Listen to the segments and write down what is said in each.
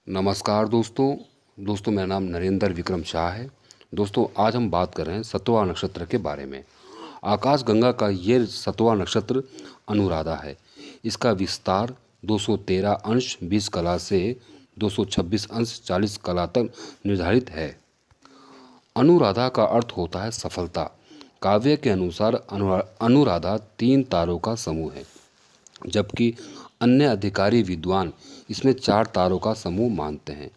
नमस्कार दोस्तों मेरा नाम नरेंद्र विक्रम शाह है। दोस्तों आज हम बात कर रहे हैं सतवा नक्षत्र के बारे में। आकाश गंगा का ये सतवा नक्षत्र अनुराधा है। इसका विस्तार 213 अंश 20 कला से 226 अंश 40 कला तक निर्धारित है। अनुराधा का अर्थ होता है सफलता। काव्य के अनुसार अनुराधा 3 तारों का समूह है, जबकि अन्य अधिकारी विद्वान इसमें 4 तारों का समूह मानते हैं।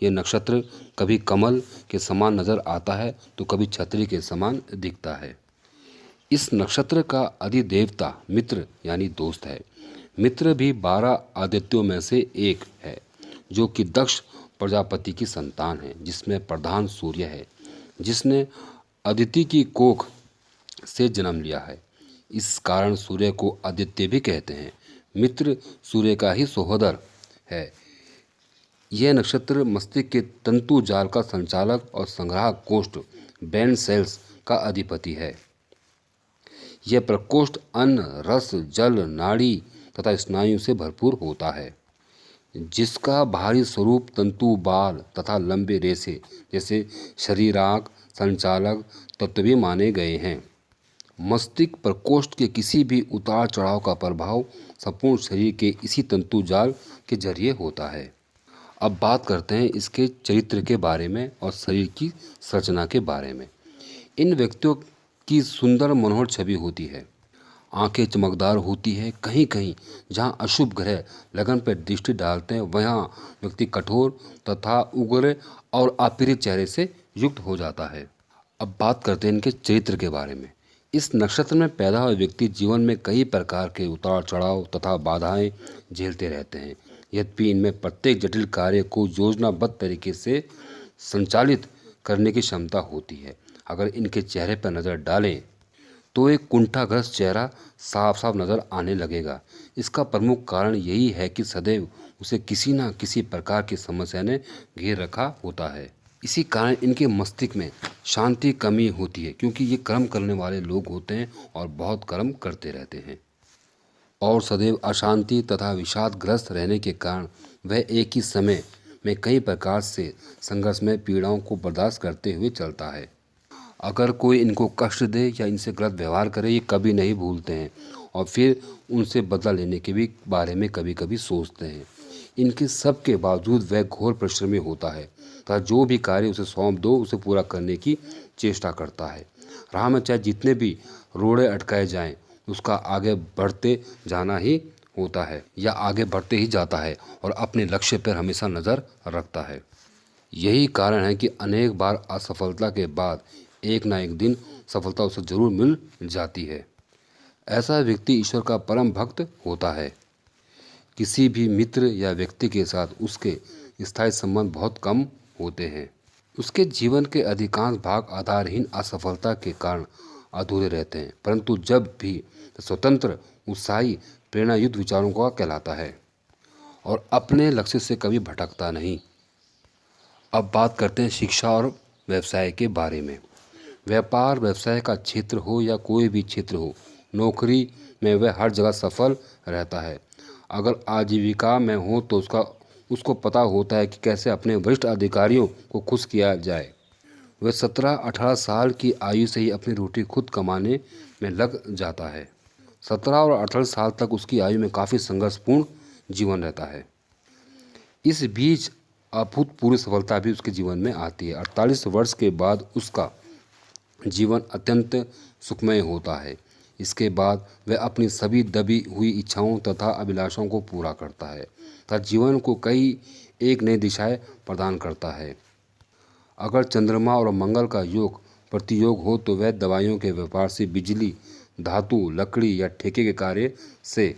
ये नक्षत्र कभी कमल के समान नजर आता है तो कभी छतरी के समान दिखता है। इस नक्षत्र का अधिदेवता मित्र यानी दोस्त है। मित्र भी 12 आदित्यों में से एक है, जो कि दक्ष प्रजापति की संतान है, जिसमें प्रधान सूर्य है, जिसने अदिति की कोख से जन्म लिया है। इस कारण सूर्य को आदित्य भी कहते हैं। मित्र सूर्य का ही सहोदर है। यह नक्षत्र मस्तिष्क के तंतु जाल का संचालक और संग्राहक कोष्ठ ब्रेन सेल्स का अधिपति है। यह प्रकोष्ठ अन्न, रस, जल, नाड़ी तथा स्नायु से भरपूर होता है, जिसका बाहरी स्वरूप तंतु, बाल तथा लंबे रेशे जैसे शरीरांग संचालक तत्व भी माने गए हैं। मस्तिष्क प्रकोष्ठ के किसी भी उतार चढ़ाव का प्रभाव संपूर्ण शरीर के इसी तंतु जाल के जरिए होता है। अब बात करते हैं इसके चरित्र के बारे में और शरीर की संरचना के बारे में। इन व्यक्तियों की सुंदर मनोहर छवि होती है। आंखें चमकदार होती है। कहीं कहीं जहां अशुभ ग्रह लगन पर दृष्टि डालते हैं, वहां व्यक्ति कठोर तथा उग्र और अपीरित चेहरे से युक्त हो जाता है। अब बात करते हैं इनके चरित्र के बारे में। इस नक्षत्र में पैदा हुए व्यक्ति जीवन में कई प्रकार के उतार चढ़ाव तथा बाधाएं झेलते रहते हैं। यद्यपि इनमें प्रत्येक जटिल कार्य को योजनाबद्ध तरीके से संचालित करने की क्षमता होती है। अगर इनके चेहरे पर नज़र डालें तो एक कुंठाग्रस्त चेहरा साफ साफ नज़र आने लगेगा। इसका प्रमुख कारण यही है कि सदैव उसे किसी न किसी प्रकार की समस्या ने घेर रखा होता है। इसी कारण इनके मस्तिष्क में शांति कमी होती है, क्योंकि ये कर्म करने वाले लोग होते हैं और बहुत कर्म करते रहते हैं, और सदैव अशांति तथा विषादग्रस्त रहने के कारण वह एक ही समय में कई प्रकार से संघर्षमय पीड़ाओं को बर्दाश्त करते हुए चलता है। अगर कोई इनको कष्ट दे या इनसे गलत व्यवहार करे, ये कभी नहीं भूलते हैं और फिर उनसे बदला लेने के भी बारे में कभी कभी सोचते हैं। इनके सब के बावजूद वह घोर परिश्रमी होता है तथा जो भी कार्य उसे सौंप दो उसे पूरा करने की चेष्टा करता है। राह में चाहे जितने भी रोड़े अटकाए जाएं, उसका आगे बढ़ते जाना ही होता है या आगे बढ़ते ही जाता है और अपने लक्ष्य पर हमेशा नज़र रखता है। यही कारण है कि अनेक बार असफलता के बाद एक ना एक दिन सफलता उसे जरूर मिल जाती है। ऐसा व्यक्ति ईश्वर का परम भक्त होता है। किसी भी मित्र या व्यक्ति के साथ उसके स्थायी संबंध बहुत कम होते हैं। उसके जीवन के अधिकांश भाग आधारहीन असफलता के कारण अधूरे रहते हैं, परंतु जब भी स्वतंत्र, उत्साही, प्रेरणायुक्त विचारों का कहलाता है और अपने लक्ष्य से कभी भटकता नहीं। अब बात करते हैं शिक्षा और व्यवसाय के बारे में। व्यापार व्यवसाय का क्षेत्र हो या कोई भी क्षेत्र हो, नौकरी में वह हर जगह सफल रहता है। अगर आजीविका में हो तो उसको पता होता है कि कैसे अपने वरिष्ठ अधिकारियों को खुश किया जाए। वह 17-18 साल की आयु से ही अपनी रोटी खुद कमाने में लग जाता है। 17 और 18 साल तक उसकी आयु में काफ़ी संघर्षपूर्ण जीवन रहता है। इस बीच अभूतपूर्व सफलता भी उसके जीवन में आती है। 48 वर्ष के बाद उसका जीवन अत्यंत सुखमय होता है। इसके बाद वह अपनी सभी दबी हुई इच्छाओं तथा अभिलाषाओं को पूरा करता है तथा जीवन को कई एक नई दिशाएं प्रदान करता है। अगर चंद्रमा और मंगल का योग प्रतियोग हो तो वह दवाइयों के व्यापार से, बिजली, धातु, लकड़ी या ठेके के कार्य से,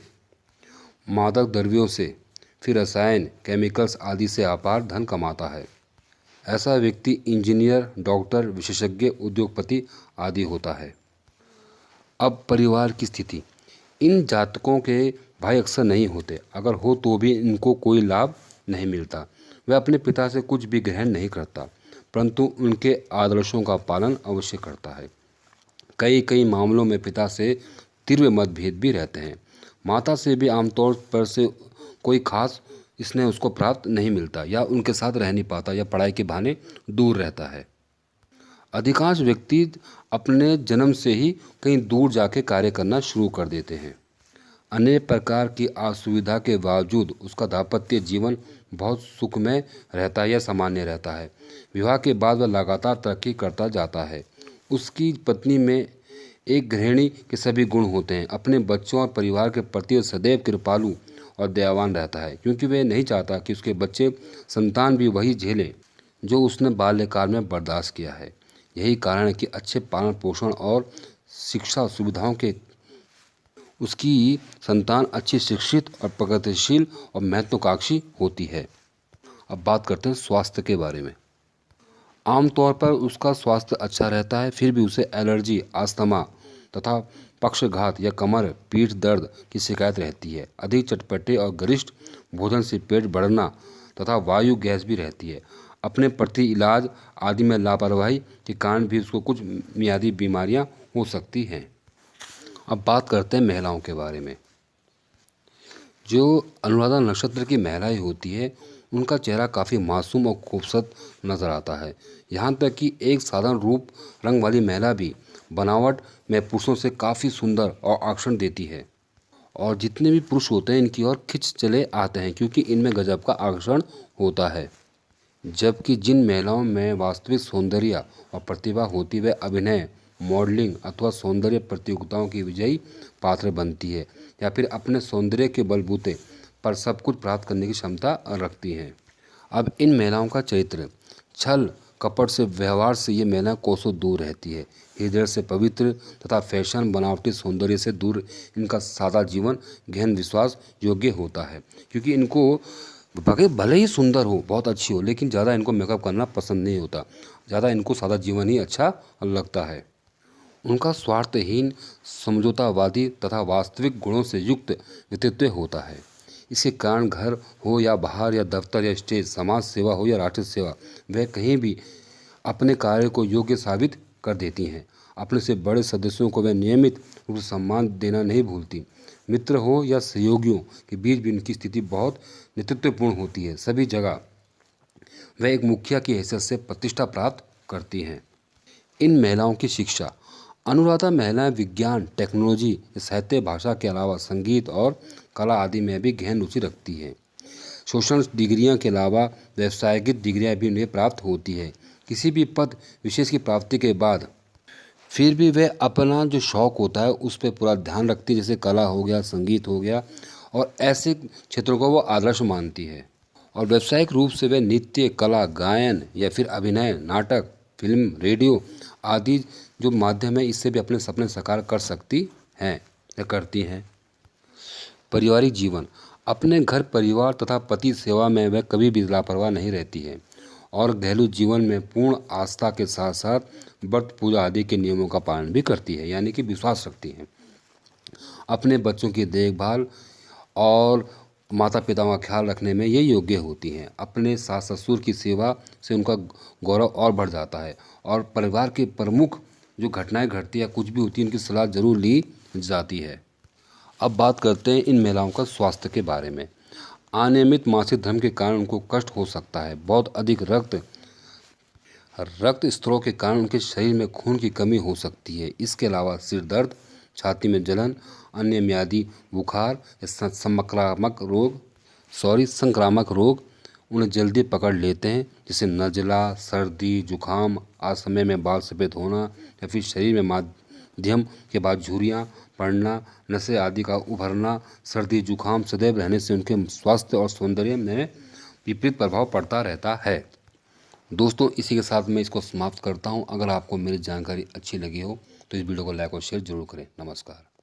मादक द्रव्यों से, फिर रसायन, केमिकल्स आदि से अपार धन कमाता है। ऐसा व्यक्ति इंजीनियर, डॉक्टर, विशेषज्ञ, उद्योगपति आदि होता है। अब परिवार की स्थिति। इन जातकों के भाई अक्सर नहीं होते। अगर हो तो भी इनको कोई लाभ नहीं मिलता। वह अपने पिता से कुछ भी ग्रहण नहीं करता, परंतु उनके आदर्शों का पालन अवश्य करता है। कई मामलों में पिता से तीव्र मतभेद भी रहते हैं। माता से भी आमतौर पर से कोई खास स्नेह उसको प्राप्त नहीं मिलता, या उनके साथ रह नहीं पाता, या पढ़ाई के बहाने दूर रहता है। अधिकांश व्यक्ति अपने जन्म से ही कहीं दूर जाके कार्य करना शुरू कर देते हैं। अनेक प्रकार की असुविधा के बावजूद उसका दाम्पत्य जीवन बहुत सुखमय रहता है या सामान्य रहता है। विवाह के बाद वह लगातार तरक्की करता जाता है। उसकी पत्नी में एक गृहिणी के सभी गुण होते हैं। अपने बच्चों और परिवार के प्रति वह सदैव कृपालु और दयावान रहता है, क्योंकि वह नहीं चाहता कि उसके बच्चे संतान भी वही झेले जो उसने बाल्यकाल में बर्दाश्त किया है। यही कारण है कि अच्छे पालन पोषण और शिक्षा सुविधाओं के उसकी संतान अच्छी शिक्षित और प्रगतिशील और महत्वाकांक्षी होती है। अब बात करते हैं स्वास्थ्य के बारे में। आमतौर पर उसका स्वास्थ्य अच्छा रहता है, फिर भी उसे एलर्जी, अस्थमा तथा पक्षाघात या कमर पीठ दर्द की शिकायत रहती है। अधिक चटपटे और गरिष्ठ भोजन से पेट बढ़ना तथा वायु गैस भी रहती है। अपने प्रति इलाज आदि में लापरवाही के कारण भी उसको कुछ मियादी बीमारियां हो सकती हैं। अब बात करते हैं महिलाओं के बारे में। जो अनुराधा नक्षत्र की महिलाएं होती है, उनका चेहरा काफ़ी मासूम और खूबसूरत नज़र आता है। यहाँ तक कि एक साधारण रूप रंग वाली महिला भी बनावट में पुरुषों से काफ़ी सुंदर और आकर्षण देती है, और जितने भी पुरुष होते हैं इनकी ओर खिंच चले आते हैं, क्योंकि इनमें गजब का आकर्षण होता है। जबकि जिन महिलाओं में वास्तविक सौंदर्य और प्रतिभा होती है, वे अभिनय, मॉडलिंग अथवा सौंदर्य प्रतियोगिताओं की विजयी पात्र बनती है, या फिर अपने सौंदर्य के बलबूते पर सब कुछ प्राप्त करने की क्षमता रखती हैं। अब इन महिलाओं का चरित्र, छल कपट से, व्यवहार से ये महिला कोसों दूर रहती है। हृदय से पवित्र तथा फैशन बनावटी सौंदर्य से दूर इनका सादा जीवन गहन विश्वास योग्य होता है, क्योंकि इनको भले ही सुंदर हो, बहुत अच्छी हो, लेकिन ज़्यादा इनको मेकअप करना पसंद नहीं होता। ज़्यादा इनको सादा जीवन ही अच्छा लगता है। उनका स्वार्थहीन, समझौतावादी तथा वास्तविक गुणों से युक्त व्यक्तित्व होता है। इसके कारण घर हो या बाहर, या दफ्तर या स्टेज, समाज सेवा हो या राष्ट्र सेवा, वह कहीं भी अपने कार्य को योग्य साबित कर देती हैं। अपने से बड़े सदस्यों को वह नियमित रूप से सम्मान देना नहीं भूलती। मित्र हो या सहयोगियों के बीच भी उनकी स्थिति बहुत नेतृत्वपूर्ण होती है। सभी जगह वह एक मुखिया की हैसियत से प्रतिष्ठा प्राप्त करती हैं। इन महिलाओं की शिक्षा। अनुराधा महिलाएं विज्ञान, टेक्नोलॉजी, साहित्य, भाषा के अलावा संगीत और कला आदि में भी गहन रुचि रखती है। शोषण डिग्रियां के अलावा व्यावसायिक डिग्रियां भी उन्हें प्राप्त होती है। किसी भी पद विशेष की प्राप्ति के बाद फिर भी वह अपना जो शौक़ होता है उस पर पूरा ध्यान रखती है, जैसे कला हो गया, संगीत हो गया, और ऐसे क्षेत्रों को वो आदर्श मानती है। और व्यावसायिक रूप से वह नृत्य, कला, गायन या फिर अभिनय, नाटक, फिल्म, रेडियो आदि जो माध्यम है, इससे भी अपने सपने साकार कर सकती हैं या करती हैं। पारिवारिक जीवन। अपने घर परिवार तथा पति सेवा में वह कभी भी लापरवाह नहीं रहती है, और घरेलू जीवन में पूर्ण आस्था के साथ साथ व्रत पूजा आदि के नियमों का पालन भी करती है, यानी कि विश्वास रखती है। अपने बच्चों की देखभाल और माता पिता का ख्याल रखने में ये योग्य होती हैं। अपने सास ससुर की सेवा से उनका गौरव और बढ़ जाता है, और परिवार के प्रमुख जो घटनाएं घटती है, कुछ भी होती है, इनकी सलाह जरूर ली जाती है। अब बात करते हैं इन महिलाओं का स्वास्थ्य के बारे में। अनियमित मासिक धर्म के कारण उनको कष्ट हो सकता है। बहुत अधिक रक्त स्त्रोत के कारण उनके शरीर में खून की कमी हो सकती है। इसके अलावा सिर दर्द, छाती में जलन, अन्य मियादी बुखार या संक्रामक रोग उन्हें जल्दी पकड़ लेते हैं, जैसे नज़ला, सर्दी, जुखाम, असमय में बाल सफ़ेद होना, या फिर शरीर में माध्यम के बाद झुर्रियाँ पड़ना, नसें आदि का उभरना। सर्दी जुखाम सदैव रहने से उनके स्वास्थ्य और सौंदर्य में विपरीत प्रभाव पड़ता रहता है। दोस्तों, इसी के साथ मैं इसको समाप्त करता हूँ। अगर आपको मेरी जानकारी अच्छी लगी हो तो इस वीडियो को लाइक और शेयर जरूर करें। नमस्कार।